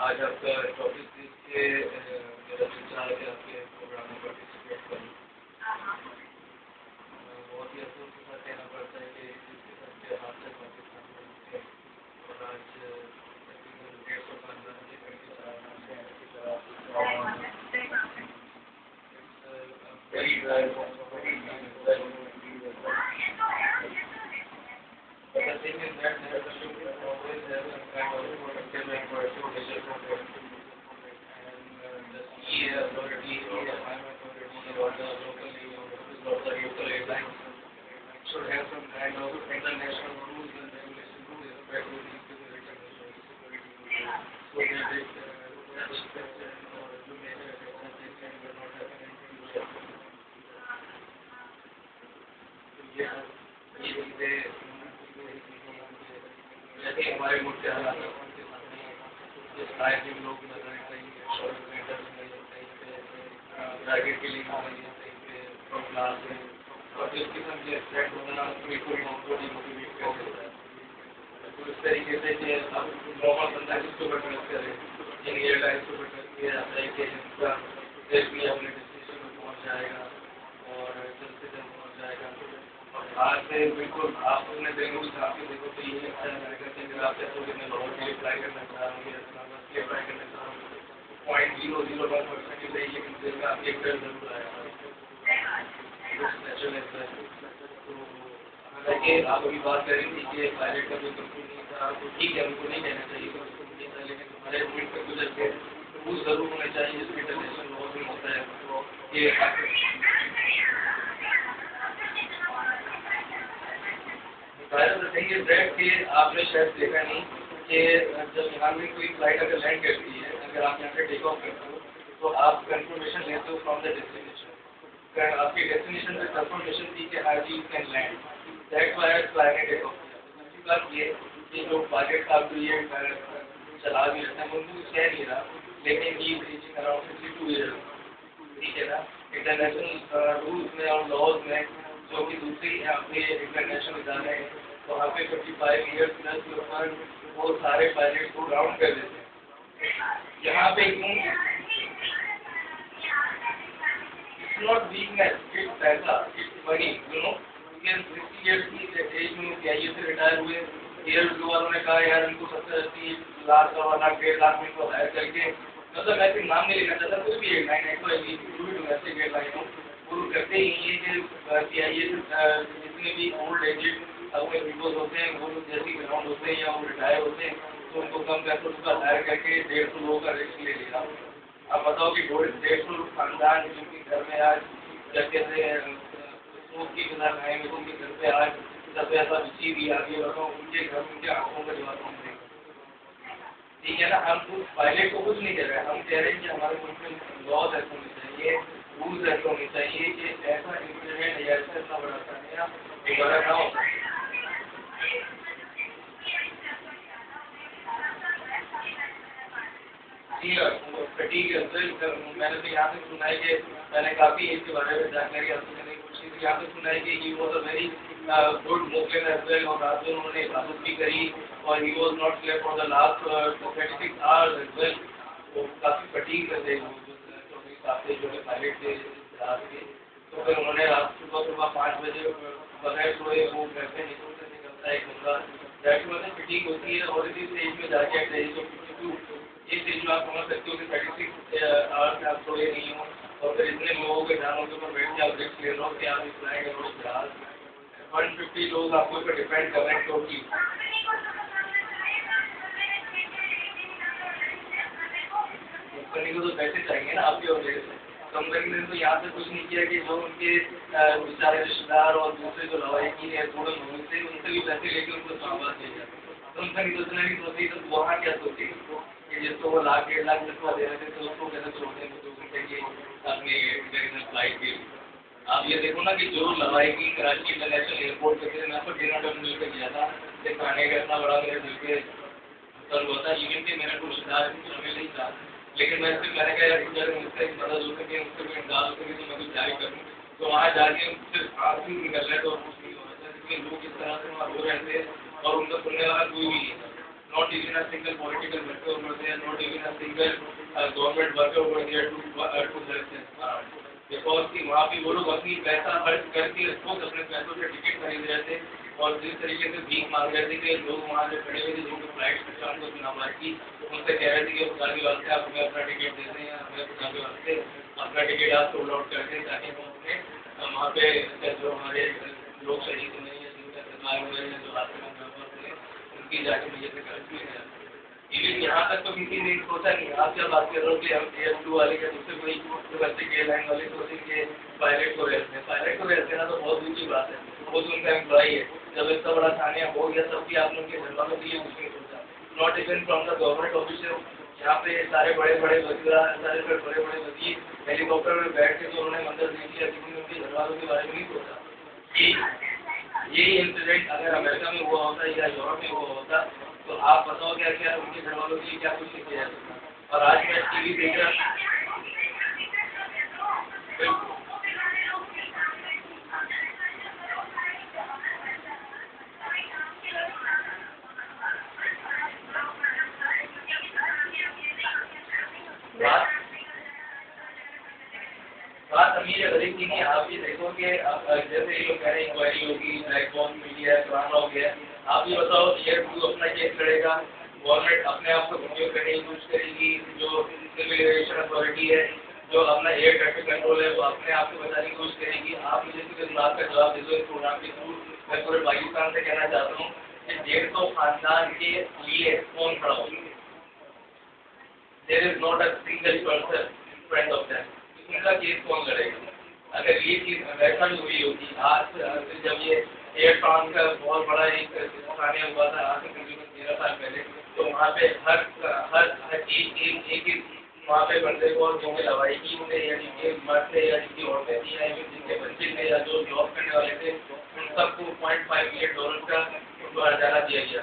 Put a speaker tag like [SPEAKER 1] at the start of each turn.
[SPEAKER 1] आज आपका टॉपिक देख के मेरा दिल चाह कि आपके प्रोग्राम में पार्टिसिपेट करूँ। बहुत ही अफसोस के साथ कहना पड़ता है कि इस किस्म के हादसे पाकिस्तान में होते हैं और आज तकरीबन 150 खानदान के करके चलाना The thing is that there should always have some kind of protective and proactive measure from government and the CA authority or the environment authority or the local agencies or the local airlines should have some kind of international rules and regulations to respect to these security measures so that it destruction or the major destruction will not happen in future. ये चीज़ें जैसे हमारे मुख्य हालात के सामने जिस type के लोग नजर आए कहीं पे शॉर्ट सेंटर में कहीं पे टारगेट के लिए कहीं पे क्लास में और जिस किस्म के थ्रेट होना बिल्कुल हमको डिमोटिवेट कर देता है। तो इस तरीके से कि अब नॉर्मल बंदा इसको बटन करे इन एयरलाइंस को बटन किया जाता है कि इनका देश भी अपने डेस्टिनेशन में पहुँच जाएगा और जल्द से जल्द पहुँच जाएगा। आज से बिल्कुल आप अपने दिलों में छाप के देखो तो ये अच्छा रहेगा कि अगर आप जैसे मैं लाहौर के लिए अप्लाई करना चाह रहा हूँ या इस्लामाबाद के लिए अप्लाई करना चाह रहा हूँ 0.001% ही रही लेकिन दिल का एक डर जरूर आएगा। तो हालांकि आप अभी बात कर रही थी कि पायलट का जो कंपनी नहीं था तो ठीक है उनको नहीं कहना चाहिए तो उसको नहीं था लेकिन हमारे मुल्क में गुजर के रूल जरूर होने चाहिए जिसमें इंटरनेशनल लॉ भी होता है कि कि आपने शायद देखा नहीं कि जब यहाँ में कोई फ्लाइट अगर लैंड करती है अगर आप यहाँ से टेक ऑफ करते हो तो आप कंफर्मेशन लेते हो फ्रॉम द डेस्टिनेशन आपके डेस्टिनेशन पे कंफर्मेशन थी कि हाँ जी you can land that's why flight ने टेक ऑफ किया। दूसरी बात ये कि जो पायलट का जो ये चला भी रहता है उनको कुछ कह नहीं रहा लेकिन ही रीचिंग अराउंड 52 ईयर्स ठीक है ना। इंटरनेशनल रूल्स में और लॉज में जो कि दूसरी यहाँ पे इंटरनेशनल इदारे हैं वहाँ पे 55 ईयर्स प्लस के ऊपर वो सारे पायलट को राउंड कर देते हैं। यहाँ पे इट्स नॉट वीकनेस इट्स पैसा इट्स मनी यू नो क्योंकि 60 ईयर्स की एज में सीआईए से रिटायर हुए एयर वालों ने कहा यार इनको 70-80 लाख सवा लाख 1.5 लाख में इनको हायर करके मतलब मैं सिर्फ नाम नहीं लेना चाहता कोई भी एयरलाइन है कोई डोमेस्टिक एयरलाइन हो वो करते ही ये कि सीआईए जितने भी ओल्ड एजेड अपने पीपल्स होते हैं वो लोग जैसे ग्राउंड होते हैं या वो रिटायर होते हैं तो उनको कम पैसों का हायर करके 150 लोगों का रिस्क ले लिया। अब बताओ कि 150 खानदान जिनके घर में आज जैसे स्मोक की बिना खाएंगे तो उनके घर पे आज सब ऐसा बिछी हुई आगे बताओ उनके घर उनके आंखों का जवाब कौन देगा। ठीक है ना। हम उस पायलट को कुछ नहीं कह रहे हम कह रहे हैं कि हमारे मुल्क में लॉज ऐसे होने चाहिए रूल्स ऐसे होने चाहिए कि ऐसा इंसिडेंट या ऐसा इतना बड़ा करना दोबारा ना हो। फटीग मैंने तो यहाँ तक सुना है कि मैंने काफ़ी इसके बारे में जानकारी हासिल करने की कोशिश की। यहाँ तक सुना है कि he was a very good Muslim as well और रात में उन्होंने इबादत भी करी और he was not clear for the last 26 hours as well. वो काफ़ी फटीग रहते काफ़ी जो है पायलट थे रात के तो फिर उन्होंने रात सुबह 5 बजे बगैर सोए वो घर से निकलता है एक बंदा दैट वजह फटीग होती है और इसी स्टेज में जाके एट द एज ऑफ 52 ये स्टेज में आप समझ सकते हो कि 36 आवर्स में आप सोए नहीं हो और फिर इतने लोगों के जानों के ऊपर बैठ के आप रिस्क ले रहे हो कि आप इस फ्लाइट और जहाज 150 लोग आपको ऊपर डिपेंड कर रहे हैं टोटली। कंपनी को तो पैसे चाहिए ना आपके वजह से। कंपनी ने तो यहाँ से कुछ नहीं किया कि जो उनके बेचारे रिश्तेदार और दूसरे जो लवाकी है थोड़े लोगों से उनसे भी पैसे लेके उनको इस्लामाबाद ले जाते। कंपनी सोचना नहीं सोचती तो वहाँ क्या सोचेगी कि जिसको वो 1.5 लाख रुपया दे रहे थे तो उसको कैसे छोड़ने को 2 घंटे की अपनी इंटरनेशनल फ्लाइट के। आप ये देखो ना कि जो लवाकी कराची इंटरनेशनल एयरपोर्ट पे थे मैं तो डिनर टर्मिनल पे गया था खाने का इतना बड़ा मेरे दिल पे दर्द होता है इवन कि मेरा कोई रिश्तेदार शामिल नहीं था लेकिन मैंने कहा यार मुझसे मदद हो सके मुझसे भी इमदाद हो सके तो मैं कुछ जारी करूँ तो वहाँ जाके सिर्फ आंसू निकल रहे तो कुछ नहीं हो रहा था क्योंकि लोग इस तरह से वहाँ रो रहे थे और उनका सुनने वाला कोई भी नहीं था। not even a single political worker over there, not even a single government worker over there to help them. Because कि वहाँ भी वो लोग अपनी पैसा खर्च करके खुद अपने पैसों से टिकट खरीद रहे थे और जिस तरीके से भीख मांग रहे थे कि लोग वहाँ जो खड़े हुए थे जिनको फ्लाइट सिस्टम को चुनाव की उनसे कह रहे थे कि खुदा के वास्ते आप हमें अपना टिकट दे दें या हमें खुदा के वास्ते अपना टिकट आप सोल्ड आउट कर दें ताकि हम अपने वहाँ पे जो हमारे लोग शहीद हुए हैं जिनका सरकार हुए हैं जो हादसे में हुए उनकी जाके मुझे से खर्च हुए हैं। इवन यहाँ तक तो किसी ने सोचा नहीं। आप क्या बात कर रहे हो कि हम AF2 वाले के दूसरे कोई तो बच्चे के लाइन वाले सोचेंगे पायलट को रेस्ट में, पायलट को रेस्ट देना तो बहुत दूर बात है, वो तो उनका एम्प्लॉई है। जब इतना बड़ा थाना हो गया तब भी आपने उनके घर वालों के लिए कुछ नहीं सोचा, not even from the government official. यहाँ पे सारे बड़े बड़े वजीरा, सारे बड़े बड़े वजीर हेलीकॉप्टर में बैठ के तो उन्होंने मंदिर देख लिया, लेकिन उनके घर वालों के बारे में नहीं सोचा कि ये इंसिडेंट अगर अमेरिका में हुआ होता या यूरोप में हुआ होता तो आप बताओ क्या क्या उनके घर वालों के लिए क्या कुछ नहीं किया जाता। और आज मैं टीवी देख रहा बात अमीर गरीब की नहीं। आप ये देखो कि जैसे ये लोग कह रहे हैं इंक्वायरी होगी, ब्लैक बॉक्स मीडिया पुराना हो गया। आप ये बताओ AF2 अपना केस लड़ेगा, गवर्नमेंट अपने आप को वीडियो करने की कोशिश करेगी, जो सिविल एविएशन अथॉरिटी है जो अपना एयर ट्रैफिक कंट्रोल है वो अपने आप को बचाने की कोशिश करेगी। आप मुझे किसी बात का जवाब दे दो इस प्रोग्राम के थ्रू। मैं पूरे पाकिस्तान से कहना चाहता हूँ कि 150 खानदान के लिए कौन खड़ा होगा? There is not a single person friend of them. उनका केस कौन लड़ेगा? अगर ये चीज़ अमेरिका में हुई होती, आज जब ये एयर फ्रांस का बहुत बड़ा एक खाने हुआ था आज से तकरीबन 13 साल पहले, तो वहाँ पे हर एक वहाँ पे बंदे को जो लड़ाई की उन्हें या जिनके मर्द थे या जिनकी औरतें थी या जिनके बच्चे थे या जो जॉब करने वाले थे उन सबको $0.5 मिलियन का उनको हर्जाना दिया गया।